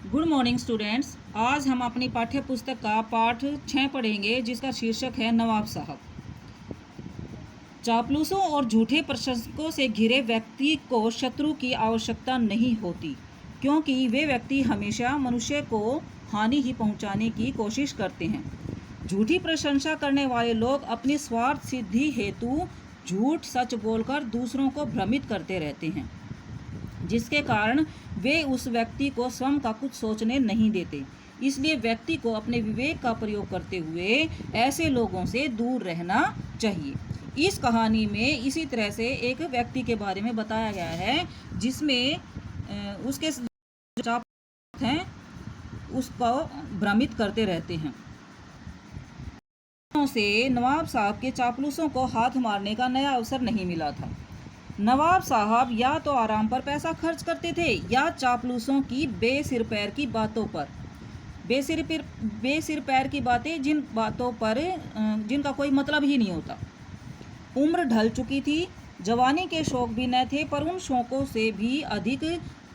Good morning students. आज हम अपनी पाठ्य पुस्तक का पाठ 6 पढ़ेंगे, जिसका शीर्षक है नवाब साहब। चापलूसों और झूठे प्रशंसकों से घिरे व्यक्ति को शत्रु की आवश्यकता नहीं होती, क्योंकि वे व्यक्ति हमेशा मनुष्य को हानि ही पहुंचाने की कोशिश करते हैं। झूठी प्रशंसा करने वाले लोग अपनी स्वार्थ सिद्धि हेतु झूठ सच बोलकर दूसरों को भ्रमित करते रहते हैं, जिसके कारण वे उस व्यक्ति को स्वयं का कुछ सोचने नहीं देते। इसलिए व्यक्ति को अपने विवेक का प्रयोग करते हुए ऐसे लोगों से दूर रहना चाहिए। इस कहानी में इसी तरह से एक व्यक्ति के बारे में बताया गया है, जिसमें उसके जो हैं उसको भ्रमित करते रहते हैं। से नवाब साहब के चापलूसों को हाथ मारने का नया अवसर नहीं मिला था। नवाब साहब या तो आराम पर पैसा खर्च करते थे या चापलूसों की बेसिर पैर की बातों पर। बेसिर पैर की बातें, जिन बातों पर जिनका कोई मतलब ही नहीं होता। उम्र ढल चुकी थी, जवानी के शौक भी न थे, पर उन शौकों से भी अधिक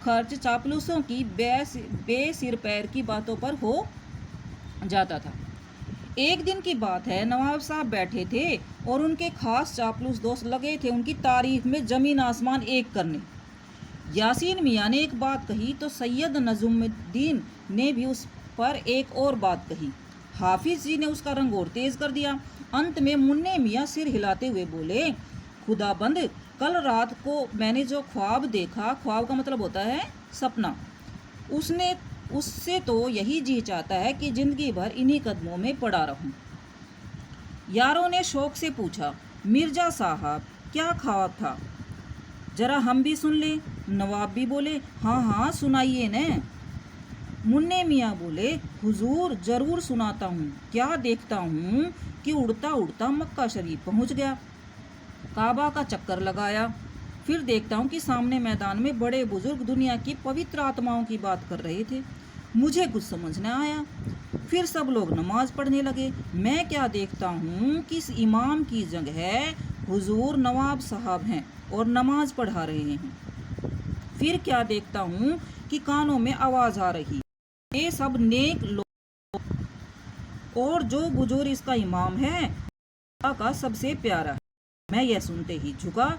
खर्च चापलूसों की बेसिर पैर की बातों पर हो जाता था। एक दिन की बात है, नवाब साहब बैठे थे और उनके खास चापलूस दोस्त लगे थे उनकी तारीफ में जमीन आसमान एक करने। यासीन मियाँ ने एक बात कही तो सैयद नजुमुद्दीन ने भी उस पर एक और बात कही। हाफिज जी ने उसका रंग और तेज कर दिया। अंत में मुन्ने मियाँ सिर हिलाते हुए बोले, खुदाबंद, कल रात को मैंने जो ख्वाब देखा, ख्वाब का मतलब होता है सपना, उससे तो यही जी चाहता है कि जिंदगी भर इन्हीं कदमों में पड़ा रहूं। यारों ने शौक से पूछा, मिर्जा साहब क्या ख्वाब था, जरा हम भी सुन ले। नवाब भी बोले, हाँ हाँ सुनाइए न। मुन्ने मियाँ बोले, हुजूर जरूर सुनाता हूँ। क्या देखता हूँ कि उड़ता उड़ता मक्का शरीफ पहुँच गया, काबा का चक्कर लगाया। फिर देखता हूँ कि सामने मैदान में बड़े बुजुर्ग दुनिया की पवित्र आत्माओं की बात कर रहे थे। मुझे कुछ समझ न आया। फिर सब लोग नमाज पढ़ने लगे। मैं क्या देखता हूँ कि इस इमाम की जगह हुजूर नवाब साहब हैं और नमाज पढ़ा रहे हैं। फिर क्या देखता हूँ कि कानों में आवाज़ आ रही, ये सब नेक लोग, और जो बुजुर्ग इसका इमाम है का सबसे प्यारा है। मैं यह सुनते ही झुका,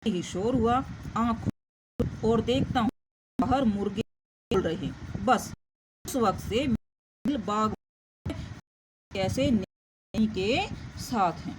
ही शोर हुआ, आँख और देखता हूँ बाहर मुर्गे बोल रहे। बस उस वक्त से बाग कैसे नहीं के साथ हैं।